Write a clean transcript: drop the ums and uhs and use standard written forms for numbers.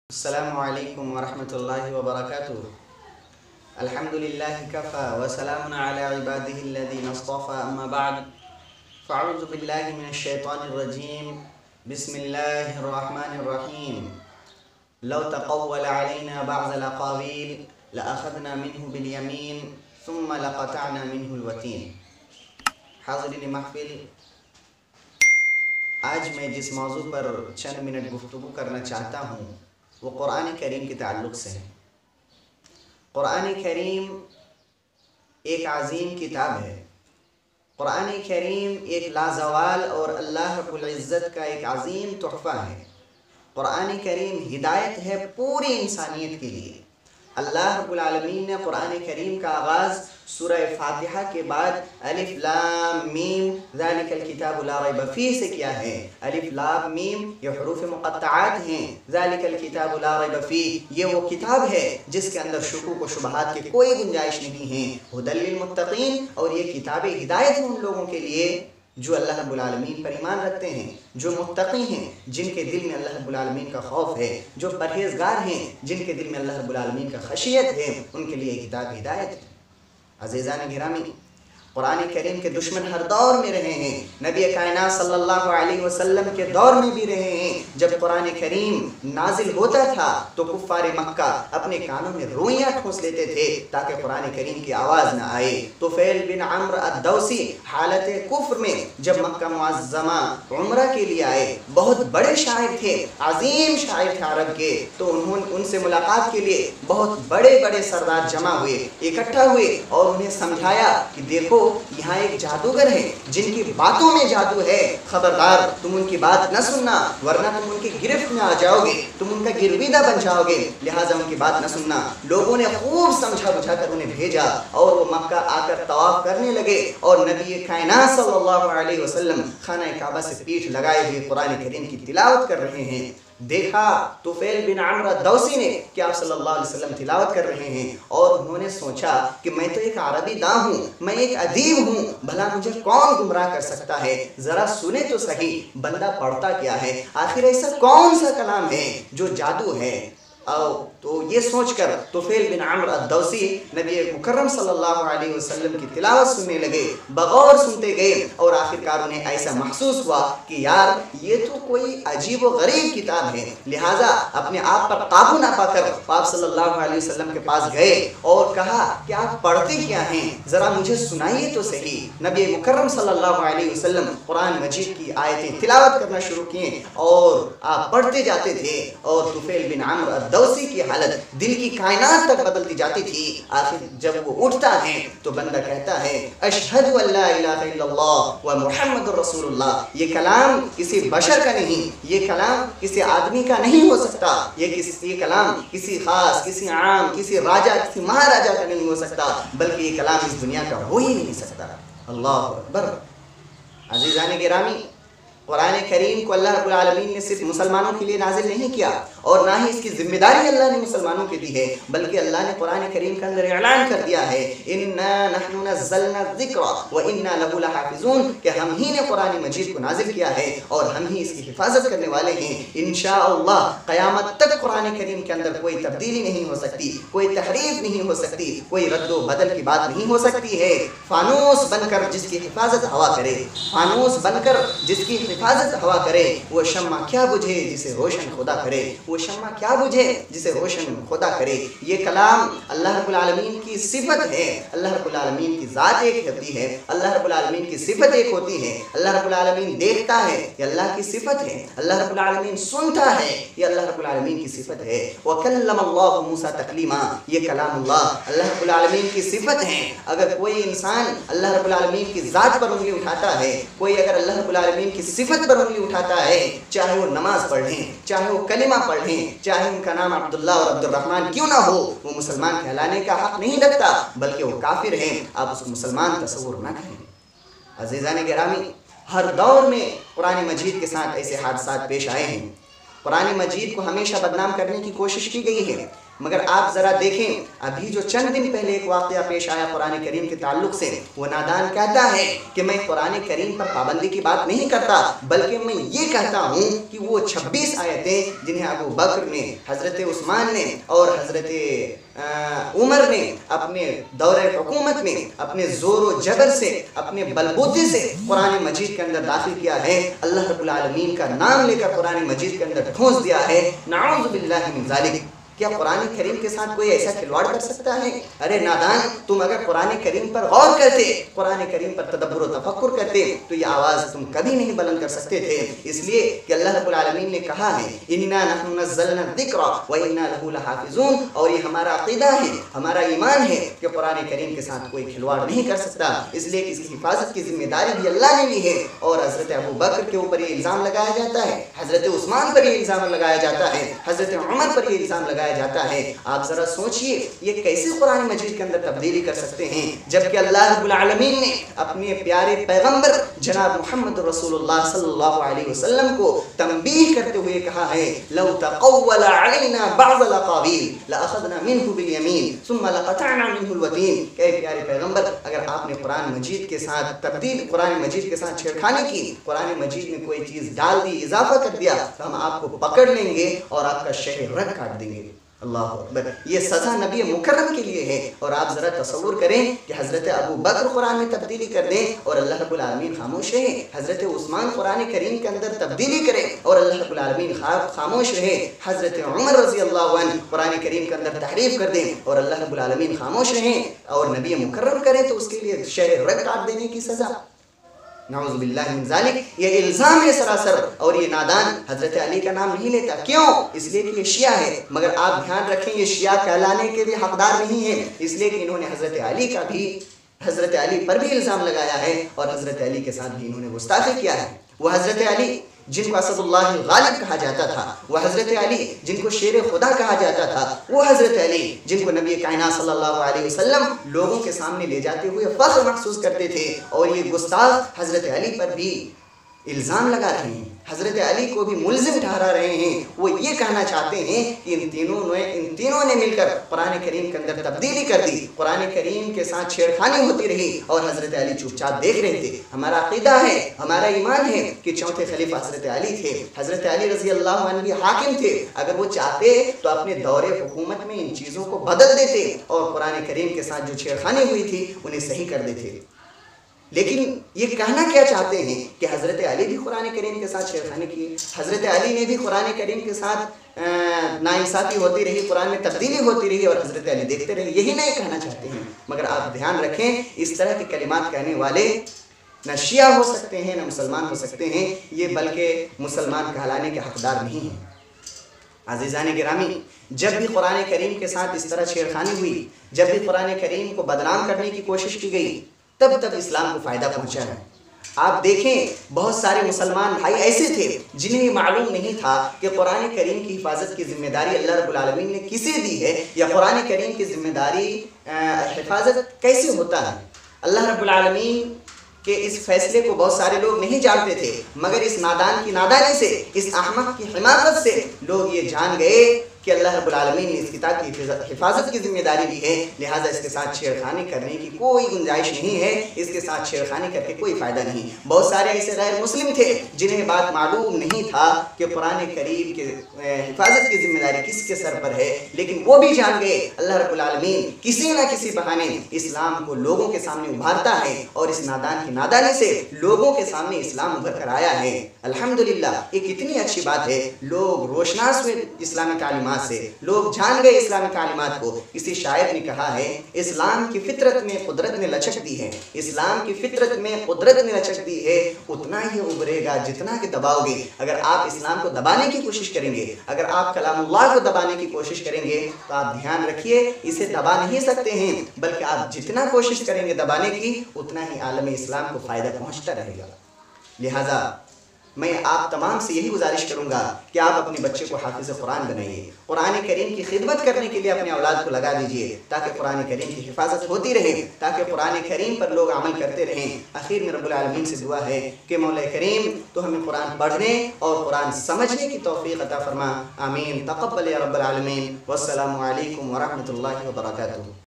السلام عليكم ورحمة الله وبركاته. الحمد لله كفى وسلام على عباده الذين اصطفى، أما بعد فأعوذ بالله من الشيطان الرجيم. بسم الله الرحمن الرحيم. لو تقول علينا بعض الأقاويل لأخذنا منه باليمين ثم لقطعنا منه الوتين. حاضرین محفل، آج میں جس موضوع پر چند منٹ گفتگو کرنا چاہتا ہوں وہ قرآن کریم کے تعلق سے ہے۔ قرآن کریم ایک عظیم کتاب ہے۔ قرآن کریم ایک لازوال اور اللہ رب العزت کا ایک عظیم تحفہ ہے۔ قرآن کریم ہدایت ہے پوری انسانیت کے لیے۔ اللہ رب العالمین نے قرآن کریم کا آغاز سورہ فاتحہ کے بعد الف لام میم ذالک الکتاب لا ریب فیہ سے کیا ہے۔ الف لام میم یہ حروف مقطعات ہیں۔ ذالک الکتاب لا ریب فیہ یہ وہ کتاب ہے جس کے اندر شکوک و شبہات کی کوئی گنجائش نہیں ہے۔ ھدی للمتقین، اور یہ کتاب ہدایت ہے ان لوگوں کے لیے جو اللہ رب العالمین پر ایمان رکھتے ہیں، جو متقی ہیں، جن کے دل میں اللہ رب العالمین کا خوف ہے، جو پرہیزگار ہیں، جن کے دل میں اللہ رب العالمین کا خشیت ہے، ان کے لیے یہ کتاب ہدایت ہے۔ عزیزان گرامی، قرآن کریم کے دشمن ہر دور میں رہے ہیں۔ نبی کائنات صلی اللہ علیہ وسلم کے دور میں بھی رہے ہیں۔ جب قرآن کریم نازل ہوتا تھا تو کفار مکہ اپنے کانوں میں روئیاں ٹھونس لیتے تھے تاکہ قرآن کریم کی آواز نہ آئے۔ طفیل بن عمرو الدوسی حالت کفر میں جب مکہ معظمہ عمرہ کے لیے آئے، بہت بڑے شاعر تھے، عظیم شاعر تھے عرب کے، تو ان سے ملاقات کے لیے بہت بڑے بڑے سردار جمع ہوئے، اکٹھا ہوئے اور انہیں سمجھایا کہ دیکھو یہاں ایک جادوگر ہے جن کی باتوں میں جادو ہے، خبردار تم ان کی بات نہ سننا ورنہ تم ان کی گرفت میں آ جاؤ گے، تم ان کا گرویدہ بن جاؤ گے، لہٰذا ان کی بات نہ سننا۔ لوگوں نے خوب سمجھا بجھا کر انہیں بھیجا اور وہ مکہ آ کر طواف کرنے لگے اور نبی کائنات صلی اللہ علیہ وسلم خانہ کعبہ سے پیٹھ لگائے ہوئے قرآن کریم کی تلاوت کر رہے ہیں۔ دیکھا طفیل بن عمرو الدوسی نے کہ آپ صلی اللہ علیہ وسلم تلاوت کر رہے ہیں، اور انہوں نے سوچا کہ میں تو ایک عربی داں ہوں، میں ایک ادیب ہوں، بھلا مجھے کون گمراہ کر سکتا ہے، ذرا سنے تو صحیح بندہ پڑھتا کیا ہے، آخر ایسا کون سا کلام ہے جو جادو ہے۔ تو یہ سوچ کر طفیل بن عمرو الدوسی نبی مکرم صلی اللہ علیہ وسلم کی تلاوت سننے لگے، بغور سنتے گئے، اور آخرکار انہیں ایسا محسوس ہوا کہ یار یہ تو کوئی عجیب و غریب کتاب ہے، لہٰذا اپنے آپ پر قابو نہ پا کر آپ صلی اللہ علیہ وسلم کے پاس گئے اور کہا کہ آپ پڑھتے کیا ہیں، ذرا مجھے سنائیے تو صحیح۔ نبی مکرم صلی اللہ علیہ وسلم قرآن مجید کی آیتیں تلاوت کرنا شروع کیے اور آپ پڑھتے جاتے تھے، اور طفیل بن عمرو الدوسی کی حالت دل کی کائنات تک بدلتی جاتی تھی۔ آخر جب وہ اٹھتا ہے تو بندہ کہتا ہے اشہد ان لا الہ الا اللہ و محمد رسول اللہ۔ یہ کلام کسی بشر کا نہیں، یہ کلام کسی آدمی کا نہیں ہو سکتا، یہ کلام کسی خاص، کسی عام، کسی راجہ، کسی مہاراجہ کا نہیں ہو سکتا، بلکہ یہ کلام اس دنیا کا ہو ہی نہیں سکتا۔ اللہ اکبر۔ عزیزان گرامی، قرآن کریم کو اللہ رب العالمین نے صرف مسلمانوں کے لیے نازل نہیں کیا، اور نہ ہی اس کی ذمہ داری اللہ نے مسلمانوں کے دی ہے، بلکہ اللہ نے قرآن کریم کے اندر اعلان کر دیا ہے اِنَّا نَحْنُ نَزَّلْنَا الذِّكْرَ وَإِنَّا لَهُ لَحَافِظُونَ، کہ ہم ہی نے قرآن مجید کو نازل کیا ہے اور ہم ہی اس کی حفاظت کرنے والے ہیں۔ انشاءاللہ قیامت تک قرآن کریم کے اندر کوئی تبدیلی نہیں ہو سکتی، کوئی تحریف نہیں ہو سکتی، کوئی رد و بدل کی بات نہیں ہو سکتی ہے۔ فانوس بن کر جس کی حفاظت ہوا کرے، فانوس بن کر جس کی حفاظت ہوا کرے، وہ شمع کیا بجھے جسے روشن خدا کرے، وہ شمع کیا بجھے جسے روشن خدا کرے۔ یہ کلام اللہ رب العالمین کی صفت ہے، اللہ رب العالمین کی ذات ایک ہوتی ہے، اللہ رب العالمین کی صفت ایک ہوتی ہے۔ اللہ رب العالمین دیکھتا ہے، یہ اللہ کی صفت ہے۔ اللہ رب العالمین سنتا ہے، یہ اللہ رب العالمین کی صفت ہے۔ وَكَلَّمَ اللَّهُ مُوسَىٰ تَكْلِيمًا، یہ کلام اللہ رب العالمین کی صفت ہے۔ اگر کوئی انسان اللہ رب العالمین کی ذات پر انگلی اٹھاتا ہے، کوئی اگر اللہ رب العالمین کی صفت پر انگلی اٹھاتا ہے، چاہے وہ نماز پڑھ لیں، چاہے وہ کلمہ پڑھ لیں، چاہے ان کا نام عبداللہ اور عبد الرحمن کیوں نہ ہو، وہ مسلمان کہلانے کا حق نہیں رکھتا، بلکہ وہ کافر ہیں۔ آپ اس کو مسلمان تصور نہ کریں۔ عزیزان گرامی، ہر دور میں قرآن مجید کے ساتھ ایسے حادثات پیش آئے ہیں۔ قرآن مجید کو ہمیشہ بدنام کرنے کی کوشش کی گئی ہے۔ مگر آپ ذرا دیکھیں ابھی جو چند دن پہلے ایک واقعہ پیش آیا قرآن کریم کے تعلق سے، وہ نادان کہتا ہے کہ میں قرآن کریم پر پابندی کی بات نہیں کرتا، بلکہ میں یہ کہتا ہوں کہ وہ 26 آیتیں جنہیں ابو بکر نے، حضرت عثمان نے اور حضرت عمر نے اپنے دور حکومت میں اپنے زور و جبر سے، اپنے بلبوتے سے قرآن مجید کے اندر داخل کیا ہے، اللہ رب العالمین کا نام لے کر قرآن مجید کے اندر ٹھونس دیا ہے، نعوذ باللہ من ذالک۔ کیا قرآن کریم کے ساتھ کوئی ایسا کھلواڑ کر سکتا ہے؟ ارے نادان، تم اگر قرآن کریم پر غور کرتے، قرآن کریم پر تدبر و تفکر کرتے تو یہ آواز تم کبھی نہیں بلند کر سکتے تھے، اس لیے کہ اللہ رب العالمین نے کہا ہے اِنَّا نَحْنُ نَزَّلْنَا الذِّكْرَ وَإِنَّا لَهُ لَحَافِظُونَ، اور یہ ہمارا عقیدہ ہے، ہمارا ایمان ہے کہ قرآن کریم کے ساتھ کوئی کھلواڑ نہیں کر سکتا، اس لیے کہ اس کی حفاظت کی ذمہ داری بھی اللہ نے لی ہے۔ اور حضرت ابو بکر کے اوپر یہ الزام لگایا جاتا ہے، حضرت عثمان پر یہ الزام لگایا جاتا ہے، حضرت عمر پر یہ الزام لگایا جاتا ہے۔ آپ ذرا سوچئے یہ کیسے قرآن مجید کے اندر تبدیلی کر سکتے ہیں جبکہ اللہ رب العالمین نے اپنے پیارے پیغمبر جناب محمد رسول اللہ صلی اللہ علیہ وسلم کو تنبیہ کرتے ہوئے کہا ہے لو تقول علینا بعض الاقاویل لأخذنا منه بالیمین ثم لقطعنا منه الوتین۔ کہ پیارے پیغمبر، اگر آپ نے قرآن مجید کے ساتھ قرآن مجید کے ساتھ چھیڑخانی کی، قرآن مجید میں کوئی چیز ڈال دی، اضافہ کر دیا، تو ہم آپ کو پکڑ لیں گے اور آپ کا شہ رگ کاٹ دیں گے۔ اللہ اکبر، یہ سزا نبی مکرم کے لیے ہے۔ اور آپ ذرا تصور کریں کہ حضرت ابو بکر قرآن میں تبدیلی کر دیں اور اللہ رب العالمین خاموش رہے، حضرت عثمان قرآن کریم کے اندر تبدیلی کرے اور اللہ رب العالمین خاموش رہے، حضرت عمر رضی اللہ عنہ قرآن کریم کے اندر تحریف کر دیں اور اللہ رب العالمین خاموش رہیں اور نبی مکرم کریں تو اس کے لیے شہ رگ کاٹ دینے کی سزا۔ نعوذ باللہ من ذالک، یہ الزام ہے سراسر۔ اور یہ نادان حضرت علی کا نام نہیں لیتا، کیوں؟ اس لیے کہ یہ شیعہ ہے، مگر آپ دھیان رکھیں یہ شیعہ کہلانے کے بھی حقدار نہیں ہے، اس لیے کہ انہوں نے حضرت علی پر بھی الزام لگایا ہے اور حضرت علی کے ساتھ بھی انہوں نے گستاخی کیا ہے۔ وہ حضرت علی جن کو اسد اللہ غالب کہا جاتا تھا، وہ حضرت علی جن کو شیر خدا کہا جاتا تھا، وہ حضرت علی جن کو نبی کائنات صلی اللہ علیہ وسلم لوگوں کے سامنے لے جاتے ہوئے فخر محسوس کرتے تھے، اور یہ گستاخ حضرت علی پر بھی الزام لگا رہے ہیں، حضرت علی کو بھی ملزم ٹھہرا رہے ہیں۔ وہ یہ کہنا چاہتے ہیں کہ ان تینوں نے مل کر قرآن کریم کے اندر تبدیلی کر دی، قرآن کریم کے ساتھ چھیڑخانی ہوتی رہی اور حضرت علی چپ چاپ دیکھ رہے تھے۔ ہمارا عقیدہ ہے، ہمارا ایمان ہے کہ چوتھے خلیفہ حضرت علی تھے، حضرت علی رضی اللہ عنہ بھی حاکم تھے، اگر وہ چاہتے تو اپنے دور حکومت میں ان چیزوں کو بدل دیتے اور قرآن کریم کے ساتھ جو چھیڑخانی ہوئی تھی انہیں صحیح کر دیتے۔ لیکن یہ کہنا کیا چاہتے ہیں کہ حضرت علی بھی قرآن کریم کے ساتھ چھیڑخانی کی، حضرت علی نے بھی قرآن کریم کے ساتھ ناانصافی ہوتی رہی، قرآن میں تبدیلی ہوتی رہی اور حضرت علی دیکھتے رہے، یہی نہیں کہنا چاہتے ہیں۔ مگر آپ دھیان رکھیں اس طرح کے کلمات کہنے والے نہ شیعہ ہو سکتے ہیں نہ مسلمان ہو سکتے ہیں، یہ بلکہ مسلمان کہلانے کے حقدار نہیں ہیں۔ عزیزان گرامی، جب بھی قرآن کریم کے ساتھ اس طرح چھیڑخانی ہوئی، جب بھی قرآن کریم کو بدنام کرنے کی کوشش کی گئی، تب اسلام کو فائدہ پہنچا ہے۔ آپ دیکھیں بہت سارے مسلمان بھائی ایسے تھے جنہیں یہ معلوم نہیں تھا کہ قرآن کریم کی حفاظت کی ذمہ داری اللہ رب العالمین نے کسے دی ہے، یا قرآن کریم کی ذمہ داری حفاظت کیسے ہوتا ہے۔ اللہ رب العالمین کہ اس فیصلے کو بہت سارے لوگ نہیں جانتے تھے، مگر اس نادان کی نادانی سے، اس احمق کی حماقت سے لوگ یہ جان گئے کہ اللہ رب العالمین نے اس کتاب کی حفاظت کی ذمہ داری دی ہے، لہٰذا اس کے ساتھ چھیڑخانی کرنے کی کوئی گنجائش نہیں ہے، اس کے ساتھ چھیڑخانی کر کے کوئی فائدہ نہیں۔ بہت سارے ایسے غیر مسلم تھے جنہیں بات معلوم نہیں تھا کہ قرآن کریم کے حفاظت کی ذمہ داری کس کے سر پر ہے، لیکن وہ بھی جان گئے اللہ رب العالمین کسی نہ کسی بہانے اسلام کو لوگوں کے سامنے ابھارتا ہے، اور اس نادان کی نادانی سے لوگوں کے سامنے اسلام ابھر کر آیا ہے۔ الحمدللہ، یہ کتنی اچھی بات ہے، لوگ روشناس ہوئے اسلامی تعلیمات سے، لوگ جان گئے اسلامی تعلیمات کو۔ کسی شاعر نے کہا ہے اسلام کی فطرت میں قدرت نے لچک دی ہے، اسلام کی فطرت میں قدرت نے لچک دی ہے، اتنا ہی ابھرے گا جتنا کہ دباؤ گے۔ اگر آپ اسلام کو دبانے کی کوشش کریں گے، اگر آپ کلام اللہ کو دبانے کی کوشش کریں گے تو آپ دھیان رکھیے اسے دبا نہیں سکتے ہیں، بلکہ آپ جتنا کوشش کریں گے دبانے کی اتنا ہی عالم اسلام کو فائدہ پہنچتا رہے گا۔ لہٰذا میں آپ تمام سے یہی گزارش کروں گا کہ آپ اپنے بچے کو حافظ قرآن بنائیے، قرآن کریم کی خدمت کرنے کے لیے اپنے اولاد کو لگا دیجیے تاکہ قرآن کریم کی حفاظت ہوتی رہے، تاکہ قرآن کریم پر لوگ عمل کرتے رہیں۔ آخر میں رب العالمین سے دعا ہے کہ مولا کریم تو ہمیں قرآن پڑھنے اور قرآن سمجھنے کی توفیق عطا فرما، آمین، تقبل یا رب العالمین، والسلام علیکم ورحمۃ اللہ وبرکاتہ۔